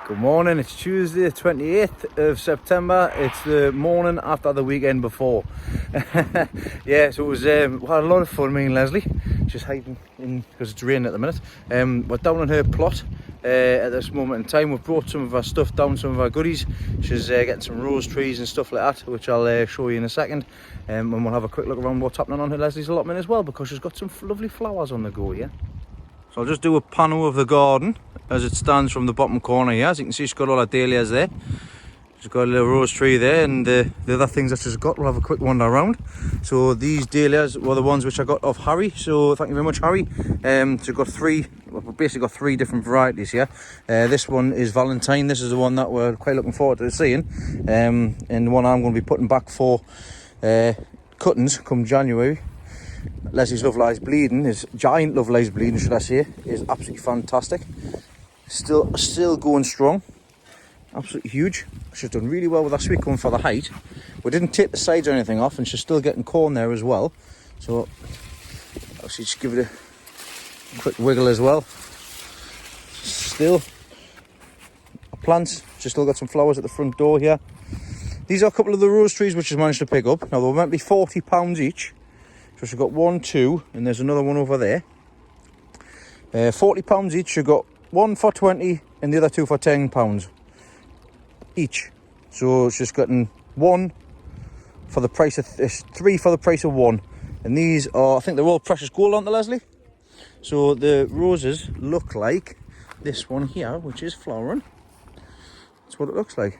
Good morning, it's Tuesday the 28th of September. It's the morning after the weekend before. Yeah, so it was, we had a lot of fun, me and Lesley. She's hiding in, because it's raining at the minute. We're down on her plot at this moment in time. We've brought some of our stuff down, some of our goodies. She's getting some rose trees and stuff like that, which I'll show you in a second. And we'll have a quick look around what's happening on her Leslie's allotment as well, because she's got some lovely flowers on the go, yeah? So I'll just do a panel of the garden as it stands from the bottom corner here. As you can see, she's got all her dahlias there. She's got a little rose tree there, and the other things that she's got, we'll have a quick wander around. So these dahlias were the ones which I got off Harry, so thank you very much, Harry. So we've got we've basically got three different varieties here. This one is Valentine. This is the one that we're quite looking forward to seeing, and the one I'm going to be putting back for cuttings come January. Leslie's Lovely's Bleeding, is giant Lovely's Bleeding, should I say, is absolutely fantastic. Still going strong, absolutely huge. She's done really well with that sweet corn for the height. We didn't take the sides or anything off, and she's still getting corn there as well. So obviously just give it a quick wiggle as well. Still plants, she's still got some flowers at the front door here. These are a couple of the rose trees which she's managed to pick up. Now they were meant to be £40 each. So she's got 1, 2, and there's another one over there. £40 each. She got one for 20 and the other two for £10 each. So she's gotten one for the price of three for the price of one. And these are, I think they're all precious gold, aren't they, Lesley? So the roses look like this one here, which is flowering. That's what it looks like.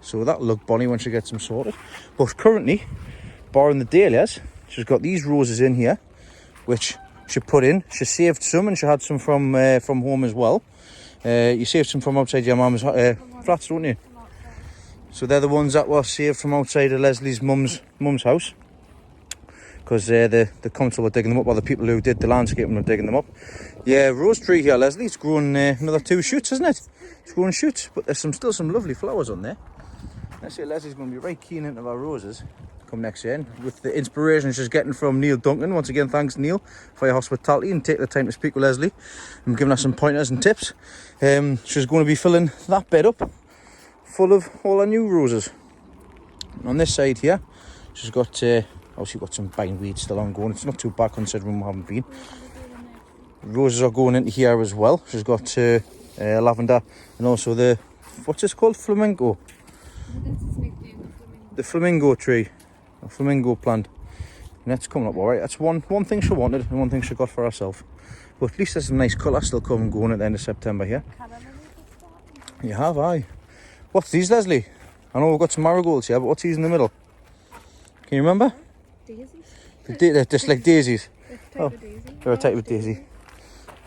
So that'll look bonny when she gets them sorted. But currently, barring the dahlias, she's got these roses in here, which she put in. She saved some, and she had some from home as well. You saved some from outside your mum's flats, don't you? So they're the ones that were saved from outside of Leslie's mum's house, because the council were digging them up, or the people who did the landscaping were digging them up. Yeah, rose tree here, Lesley. It's growing another 2 shoots, isn't it? It's growing shoots, but there's still some lovely flowers on there. Let's say Leslie's going to be right keen into our roses come next year, with the inspiration she's getting from Neil Duncan. Once again, thanks Neil for your hospitality and take the time to speak with Lesley and giving us some pointers and tips. She's going to be filling that bed up full of all her new roses. And on this side here, she's got obviously got some bindweed still ongoing. It's not too bad considering we haven't been. Roses are going into here as well. She's got lavender, and also the, what's this called, flamingo? The flamingo tree, a flamingo plant, and that's coming up all right. That's one thing she wanted and one thing she got for herself. But at least there's some nice colour still coming going at the end of September here. You have, aye. What's these, Lesley? I know we've got some marigolds here, but what's these in the middle? Can you remember? Daisies. They're just like daisies. They're a type of daisy. They're a type of daisy.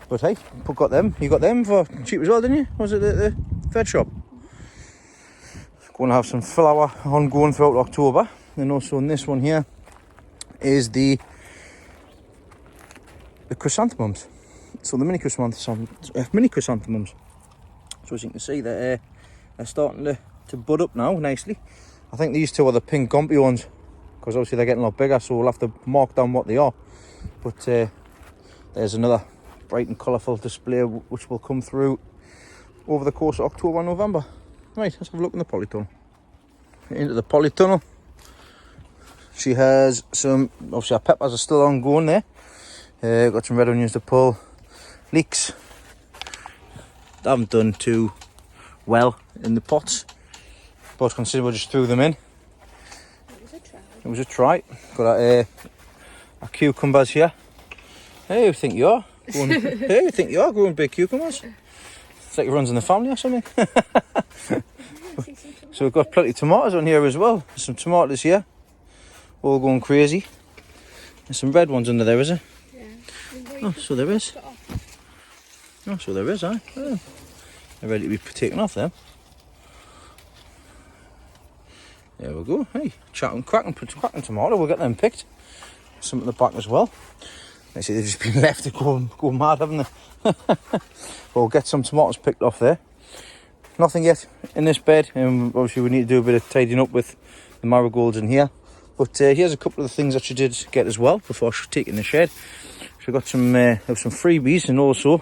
But hey, got them. You got them for cheap as well, didn't you? Was it the veg shop? Going to have some flower ongoing throughout October. And also in this one here is the chrysanthemums. So the mini chrysanthemums. So as you can see, they're starting to bud up now nicely. I think these two are the pink gompy ones, because obviously they're getting a lot bigger, so we'll have to mark down what they are. But there's another bright and colourful display which will come through over the course of October and November. Right, let's have a look in the polytunnel. Into the polytunnel. She has some, obviously our peppers are still ongoing there. Got some red onions to pull. Leeks. They haven't done too well in the pots, but consider we just threw them in. It was a try. Got our cucumbers here. Hey, you think you are? Hey, you think you are growing big cucumbers? It's like it runs in the family or something. So we've got plenty of tomatoes on here as well. There's some tomatoes here, all going crazy. There's some red ones under there, is there? Yeah. Oh, so there is. Oh, so there is, aye. Oh. They're ready to be taken off then. There we go. Hey, cracking tomato. We'll get them picked. Some at the back as well. They see they've just been left to go mad, haven't they? But we'll get some tomatoes picked off there. Nothing yet in this bed, and obviously we need to do a bit of tidying up with the marigolds in here. But here's a couple of the things that she did get as well before she took in the shed. She got some freebies, and also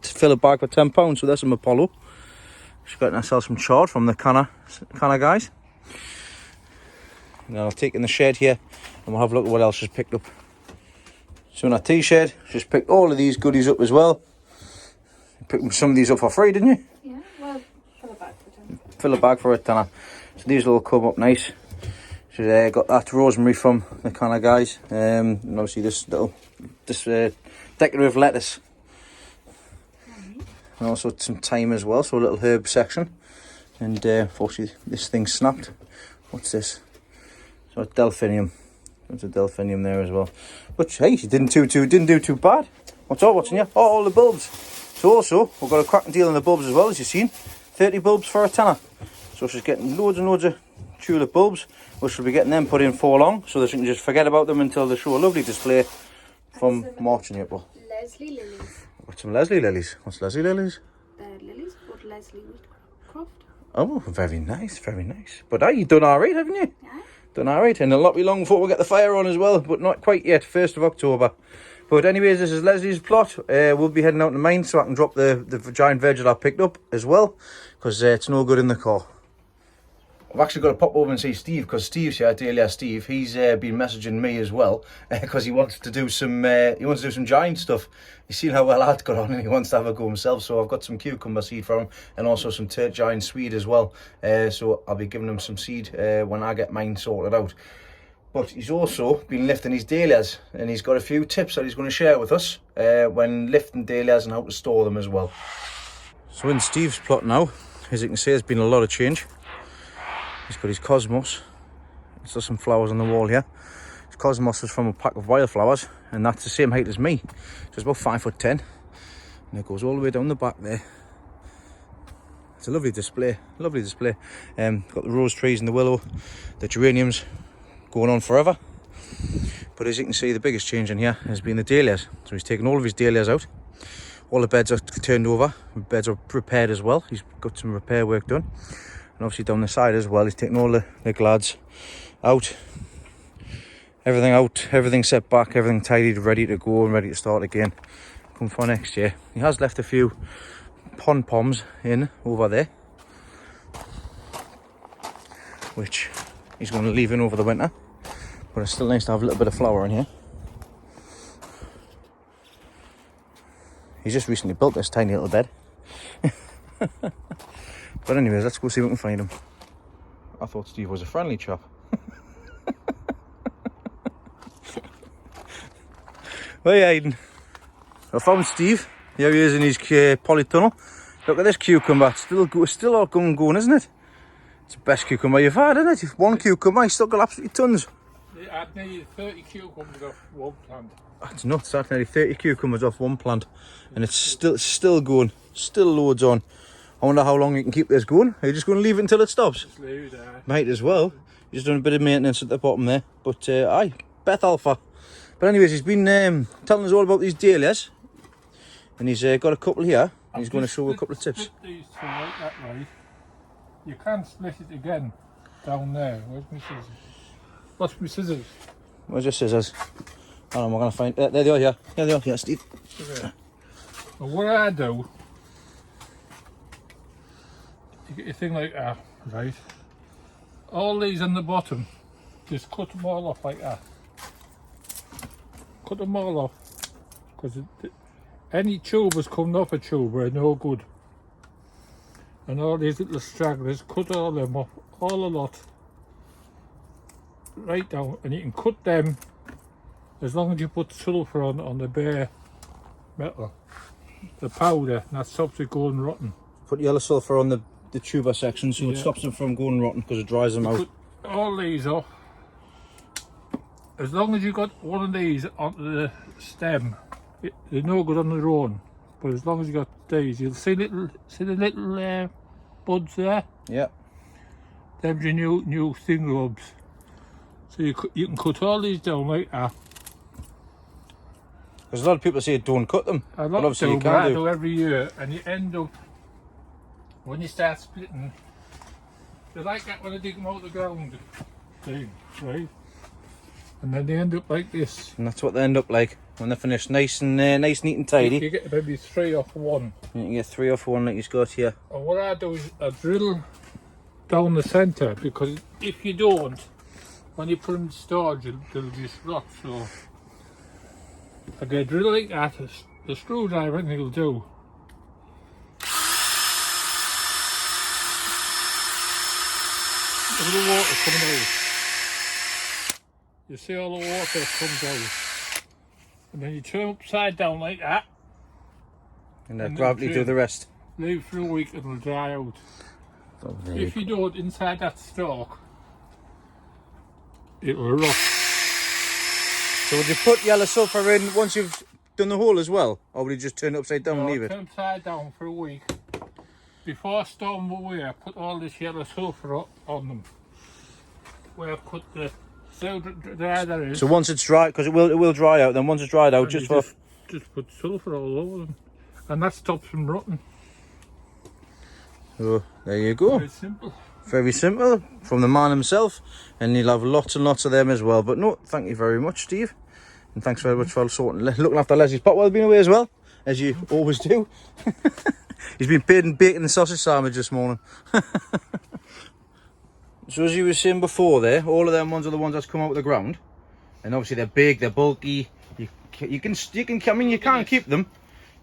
fill a bag for £10. So there's some Apollo. Just got ourselves some chard from the canner guys. Now I'll take in the shed here and we'll have a look at what else she's picked up. So in our tea shed, she's picked all of these goodies up as well. You picked some of these up for free, didn't you? Yeah, well, fill a bag for £10. Fill a bag for £10. So these will all come up nice. She's got that rosemary from the canner guys. And obviously this decorative lettuce. And also some thyme as well, so a little herb section. And unfortunately this thing snapped. What's this? So it's delphinium. There's a delphinium there as well. But hey, she didn't do too bad. What's in here? Oh, all the bulbs. So also, we've got a cracking deal on the bulbs as well, as you've seen. 30 bulbs for £10. So she's getting loads and loads of tulip bulbs, which she'll be getting them put in for long, so that she can just forget about them until they show a lovely display from March and April. Lesley lilies. I've got some Lesley lilies. What's Lesley lilies? They're lilies called Lesley Woodcroft. Oh, very nice, very nice. But you've done alright, haven't you? Yeah. Done alright, and it'll not be long before we get the fire on as well, but not quite yet, 1st of October. But anyways, this is Lesley's plot. We'll be heading out to mine so I can drop the giant veg that I picked up as well, because it's no good in the car. I've actually got to pop over and see Steve, because Steve's here, Dahlia Steve. He's been messaging me as well, because he wants to do some giant stuff. He's seen how well I'd got on and he wants to have a go himself. So I've got some cucumber seed from him and also some giant swede as well. So I'll be giving him some seed when I get mine sorted out. But he's also been lifting his dahlias, and he's got a few tips that he's going to share with us when lifting dahlias and how to store them as well. So in Steve's plot now, as you can see, there's been a lot of change. He's got his cosmos. There's still some flowers on the wall here. His cosmos is from a pack of wildflowers, and that's the same height as me. So it's about 5'10", and it goes all the way down the back there. It's a lovely display, lovely display. Got the rose trees and the willow, the geraniums going on forever. But as you can see, the biggest change in here has been the dahlias. So he's taken all of his dahlias out. All the beds are turned over. The beds are repaired as well. He's got some repair work done. And obviously down the side as well, he's taken all the glads out. Everything set back, everything tidied, ready to go and ready to start again. Come for next year. He has left a few pom-poms in over there, which he's going to leave in over the winter. But it's still nice to have a little bit of flower in here. He's just recently built this tiny little bed. But anyways, let's go see if we can find him. I thought Steve was a friendly chap. Where are you hiding? I found Steve. Here he is in his polytunnel. Look at this cucumber. It's still all going, isn't it? It's the best cucumber you've had, isn't it? One cucumber, he's still got absolutely tons. I had nearly 30 cucumbers off one plant. That's nuts, that's nearly 30 cucumbers off one plant. And it's still going. Still loads on. I wonder how long you can keep this going. Are you just going to leave it until it stops? Just leave it there. Might as well. He's done a bit of maintenance at the bottom there. But aye, Beth Alpha. But anyways, he's been telling us all about these dahlias. And he's got a couple here. And he's going to show a couple of tips. Split these two like that way. You can split it again down there. Where's my scissors? What's my scissors? Where's your scissors? Oh, we're going to find... there they are here. There they are here, Steve. Well, what I do... You get your thing like that, right? All these on the bottom, just cut them all off like that. Cut them all off, because any tubers coming off a tuber are no good. And all these little stragglers, cut all them off, all a lot. Right down, and you can cut them as long as you put sulphur on the bare metal, the powder, and that stops it going rotten. Put yellow sulphur on the tuber section so it stops them from going rotten because it dries them out. Put all these off. As long as you got one of these onto the stem, they're no good on their own. But as long as you got these, you'll see the little buds there. Yeah. Them's your new thing rubs. So you can cut all these down like that. Because a lot of people say don't cut them. A lot of people do every year, and you end up, when you start splitting, they're like that when they dig them out of the ground thing, right? And then they end up like this. And that's what they end up like. when they're finished. Nice, neat and tidy. You get maybe 3 off one. You can get 3 off one like he's got here. And what I do is I drill down the centre, because if you don't, when you put them in storage, they'll just rot. So I get a drill like that. The screwdriver, I think it'll do. Look at the water coming out. You see all the water that comes out. And then you turn upside down like that. And let gravity do the rest. Leave it for a week and it'll dry out. Oh, If you don't, inside that stalk, it will rot. So would you put yellow sulphur in once you've done the hole as well? Or would you just turn it upside down and leave it? Turn upside down for a week. Before I store them away, I put all this yellow sulphur on them. Where I put the dry that is. So once it's dry, because it will dry out, then once it's dried out, just put sulphur all over them. And that stops them rotting. So there you go. Very simple. Very simple, from the man himself, and you'll have lots and lots of them as well. But no, thank you very much, Steve, and thanks very much for looking after Leslie's pot while he's been away as well, as you always do. He's been paid in bacon and sausage sandwich this morning. So as you were saying before there, all of them ones are the ones that's come out of the ground, and obviously they're big, they're bulky. You can I mean, you can't keep them.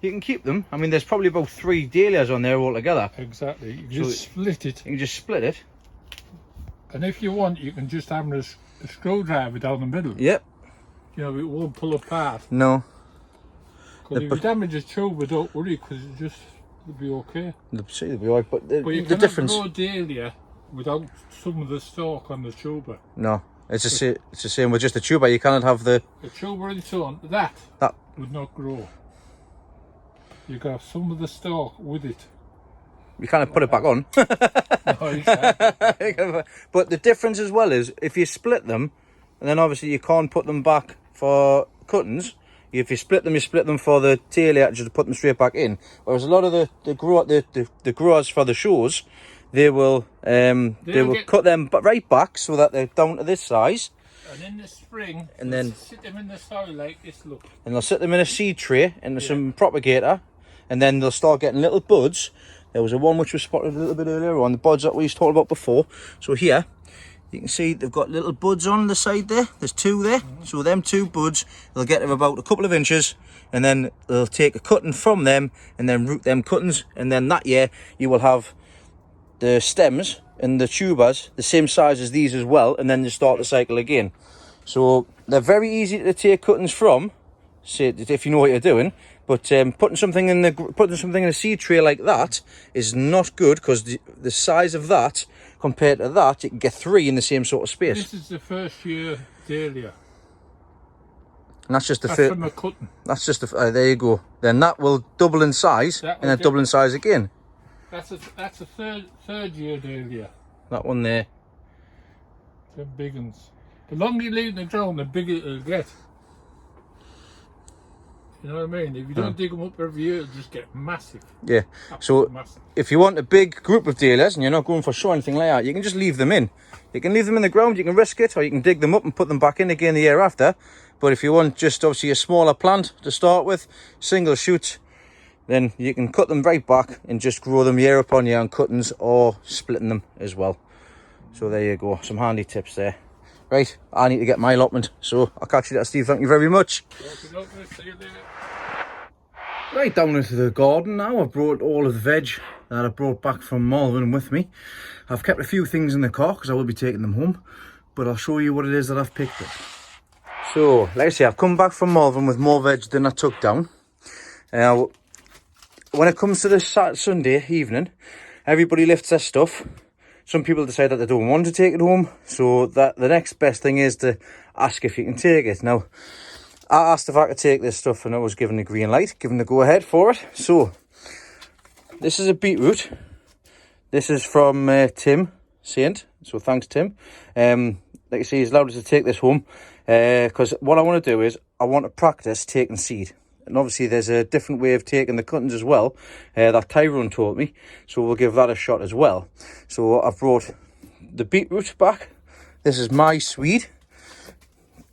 You can keep them. I mean, there's probably about 3 dahlias on there altogether. Exactly. You can just split it. You can just split it. And if you want, you can just have a screwdriver down the middle. Yep. You know, it won't pull apart. No. Because if you damage a tuber, don't worry, because it'll be okay. They'll be alright, but you the difference. Grow dahlia without some of the stalk on the tuber. No, it's the same with just the tuber. You cannot have the tuber and so on. That would not grow. You can have some of the stalk with it. You can't put it back on. No, you can't. But the difference as well is if you split them, and then obviously you can't put them back for cuttings. If you split them for the dahlia, just to put them straight back in. Whereas a lot of the growers for the shows, they will cut them right back so that they're down to this size. And in the spring, and then sit them in the soil like this. Look. And they'll sit them in a seed tray into some propagator, and then they'll start getting little buds. There was a one which was spotted a little bit earlier on, the buds that we talked about before. So here, you can see they've got little buds on the side there. There's 2 there. So them 2 buds, they'll get to about a couple of inches, and then they'll take a cutting from them and then root them cuttings. And then that year, you will have the stems and the tubers the same size as these as well, and then you start the cycle again. So they're very easy to take cuttings from, say, if you know what you're doing. But putting something in a seed tray like that is not good, because the size of that compared to that, you can get 3 in the same sort of space. This is the first year dahlia. And that's just the first. From a cutting. That's just the there you go. Then that will double in size, and then double in size again. That's a third year dahlia. That one there. The big ones. The longer you leave in the ground, the bigger it'll get. You know what I mean? If you don't dig them up every year, it'll just get massive. Yeah. Absolutely so massive. If you want a big group of dahlias and you're not going for show or anything like that, you can just leave them in. You can leave them in the ground, you can risk it, or you can dig them up and put them back in again the year after. But if you want just obviously a smaller plant to start with, single shoot, then you can cut them right back and just grow them year upon year on cuttings or splitting them as well. So there you go, some handy tips there. Right, I need to get my allotment, so I'll catch you later, Steve. Thank you very much. See you later. Right, down into the garden now. I've brought all of the veg that I brought back from Malvern with me. I've kept a few things in the car because I will be taking them home, but I'll show you what it is that I've picked up. So, like I say, I've come back from Malvern with more veg than I took down. When it comes to this Sunday evening, everybody lifts their stuff. Some people decide that they don't want to take it home, so that the next best thing is to ask if you can take it. Now, I asked if I could take this stuff and I was given the green light, given the go ahead for it. So, this is a beetroot. This is from Tim Saint, so thanks Tim. Like I say, he's allowed us to take this home because what I want to do is I want to practice taking seed. And obviously there's a different way of taking the cuttings as well that Tyrone taught me, so we'll give that a shot as well. So I've brought the beetroot back. This is my Swede.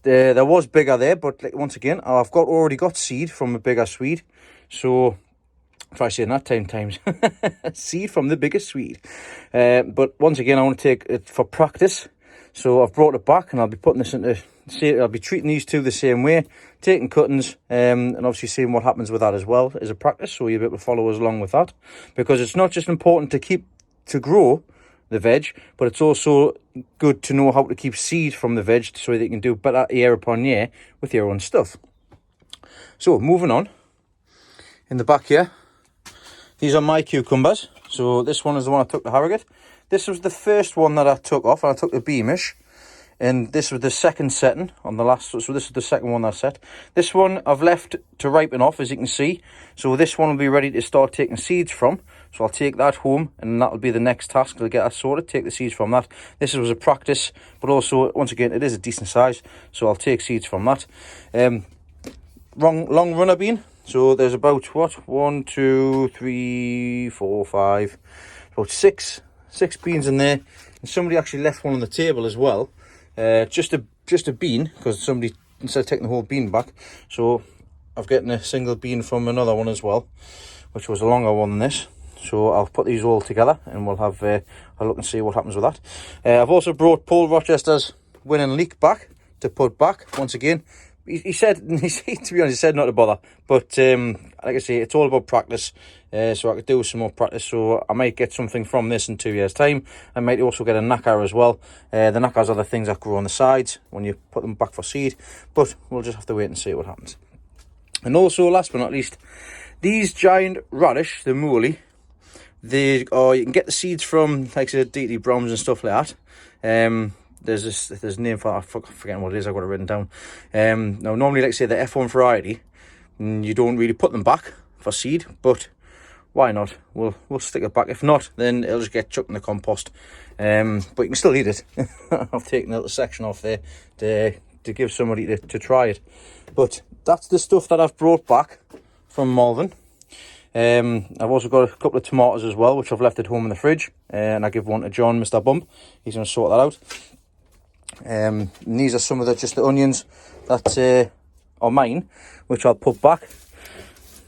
there was bigger there, but like, once again, I've already got seed from a bigger Swede. So try saying that 10 times. Seed from the biggest Swede. But once again, I want to take it for practice. So I've brought it back, and I'll be putting this into. I'll be treating these two the same way, taking cuttings, and obviously seeing what happens with that as well as a practice. So you'll be able to follow us along with that, because it's not just important to grow the veg, but it's also good to know how to keep seed from the veg so that you can do better year upon year with your own stuff. So moving on, in the back here, these are my cucumbers. So this one is the one I took to Harrogate. This was the first one that I took off, and I took the Beamish, and this was the second setting on the last, so this is the second one I set. This one I've left to ripen off, as you can see, so this one will be ready to start taking seeds from. So I'll take that home, and that'll be the next task to get that sorted, take the seeds from that. This was a practice, but also, once again, it is a decent size, so I'll take seeds from that. Long runner bean, so there's about, what, 1, 2, 3, 4, 5, about six beans in there, and somebody actually left one on the table as well. Just a bean, because somebody, instead of taking the whole bean back, so I've gotten a single bean from another one as well, which was a longer one than this. So I'll put these all together, and we'll have a look and see what happens with that. I've also brought Paul Rochester's winning leek back to put back once again. He said, to be honest, he said not to bother, but like I say, it's all about practice. So I could do some more practice, so I might get something from this in 2 years' time. I might also get a knacker as well. The knackers are the things that grow on the sides when you put them back for seed, but we'll just have to wait and see what happens. And also, last but not least, these giant radish, the Mooley, you can get the seeds from, like I said, DT Browns and stuff like that. There's a name for it, I'm forgetting what it is, I've got it written down. Now, normally, like I say, the F1 variety, you don't really put them back for seed, but why not? We'll stick it back. If not, then it'll just get chucked in the compost. But you can still eat it. I've taken a little section off there to give somebody to try it. But that's the stuff that I've brought back from Malvern. I've also got a couple of tomatoes as well, which I've left at home in the fridge, and I give one to John, Mr. Bump. He's going to sort that out. And these are some of just the onions that are mine, which I'll put back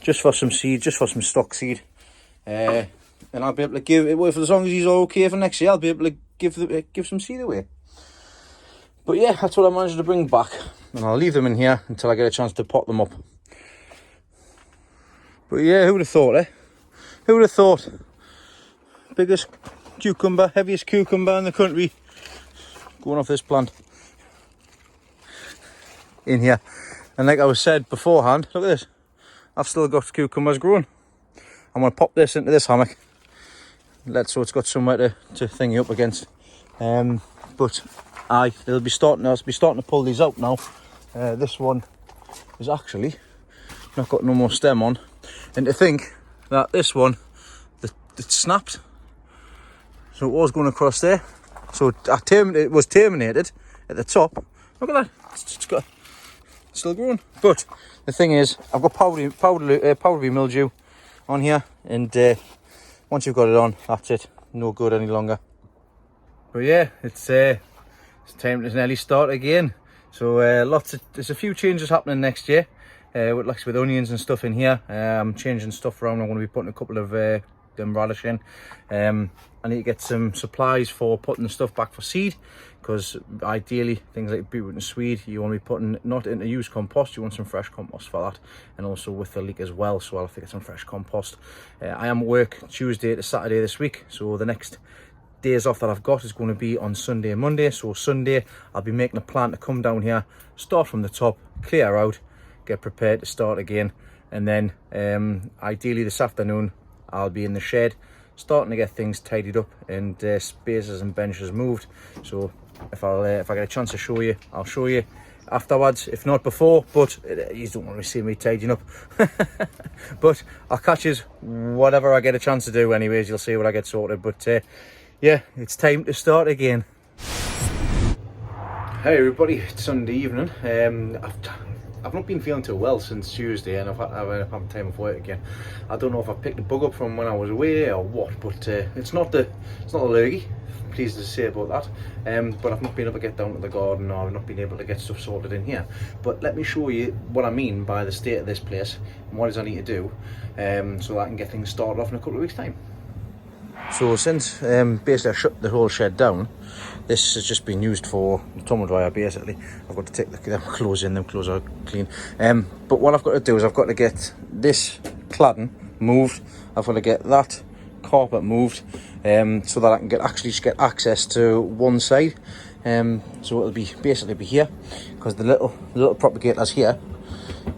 just for some seed, just for some stock seed. And I'll be able to give it, as long as he's okay for next year, I'll be able to give some seed away. But yeah, that's what I managed to bring back, and I'll leave them in here until I get a chance to pot them up. But yeah, who would have thought, eh? Who would have thought? Biggest cucumber, heaviest cucumber in the country, going off this plant in here. And like I was said beforehand, look at this, I've still got cucumbers growing. I'm going to pop this into this hammock, so it's got somewhere to thing it up against. But I'll be starting to pull these out now. This one is actually not got no more stem on, and to think that this one, it snapped, so it was going across there. So it was terminated at the top. Look at that, it's still growing. But the thing is, I've got powdery mildew on here, and once you've got it on, that's it, no good any longer. But yeah, it's time to nearly start again. So there's a few changes happening next year, with onions and stuff in here. I'm changing stuff around. I'm going to be putting a couple of them radish in. I need to get some supplies for putting the stuff back for seed, because ideally things like beetroot and swede you want to be putting not into used compost, you want some fresh compost for that, and also with the leek as well, so I'll have to get some fresh compost. I am at work Tuesday to Saturday this week, so the next days off that I've got is going to be on Sunday and Monday. So Sunday I'll be making a plan to come down here, start from the top, clear out, get prepared to start again, and then ideally this afternoon I'll be in the shed starting to get things tidied up and spaces and benches moved. So if I get a chance to show you, I'll show you afterwards, if not before, but you don't want to see me tidying up. But I'll catch you whatever I get a chance to do anyways. You'll see what I get sorted. But yeah, it's time to start again. Hey everybody, it's Sunday evening. I've not been feeling too well since Tuesday, and I've had time off work again. I don't know if I picked a bug up from when I was away or what, but it's not allergy. Pleased to say about that. But I've not been able to get down to the garden, or I've not been able to get stuff sorted in here. But let me show you what I mean by the state of this place and what it is I need to do, so that I can get things started off in a couple of weeks' time. So since basically I shut the whole shed down, this has just been used for the tumble dryer basically. I've got to take them clothes in, them clothes are clean. But what I've got to do is I've got to get this cladding moved, I've got to get that carpet moved, so that I can actually get access to one side. So it'll basically be here, because the little propagator's here,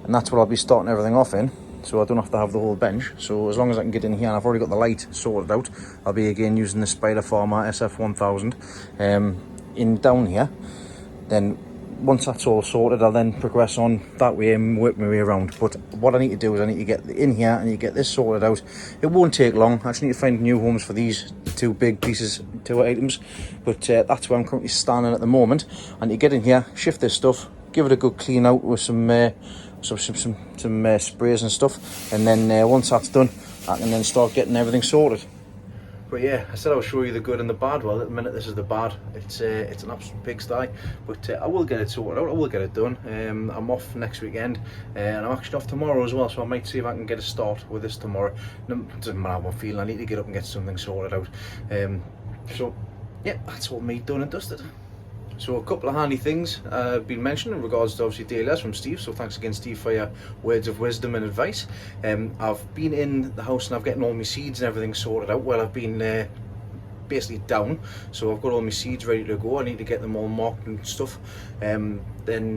and that's what I'll be starting everything off in. So I don't have to have the whole bench. So as long as I can get in here, and I've already got the light sorted out, I'll be again using the Spider Farmer SF1000 in down here. Then once that's all sorted, I'll then progress on that way and work my way around. But what I need to do is I need to get in here, I need to get this sorted out. It won't take long. I just need to find new homes for these two big pieces, two items. But that's where I'm currently standing at the moment. I need to get in here, shift this stuff, give it a good clean out with some sprays and stuff, and then once that's done, I can then start getting everything sorted. But yeah, I said I'll show you the good and the bad. Well, at the minute this is the bad. It's an absolute pigsty, but I will get it sorted out. I will get it done. I'm off next weekend, and I'm actually off tomorrow as well, so I might see if I can get a start with this tomorrow. It doesn't matter what I'm feeling, I need to get up and get something sorted out. So yeah, that's what me done and dusted. So a couple of handy things have been mentioned in regards to obviously Dahlias from Steve, so thanks again Steve for your words of wisdom and advice. I've been in the house and I've getting all my seeds and everything sorted out while I've been basically down, so I've got all my seeds ready to go. I need to get them all marked and stuff, then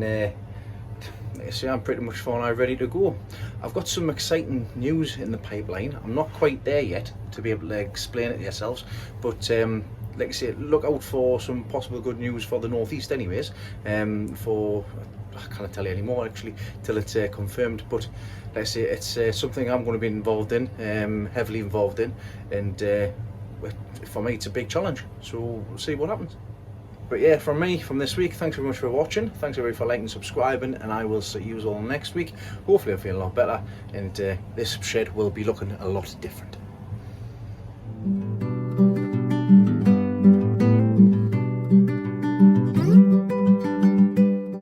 like I say, I'm pretty much for now ready to go. I've got some exciting news in the pipeline. I'm not quite there yet to be able to explain it to yourselves, but like I say, look out for some possible good news for the northeast anyways. I can't tell you anymore actually till it's confirmed, but like I say, it's something I'm going to be involved in, heavily involved in, and for me it's a big challenge, so we'll see what happens. But yeah, from me, from this week, thanks very much for watching, thanks everybody for liking and subscribing, and I will see you all next week. Hopefully I feel a lot better, and this shed will be looking a lot different.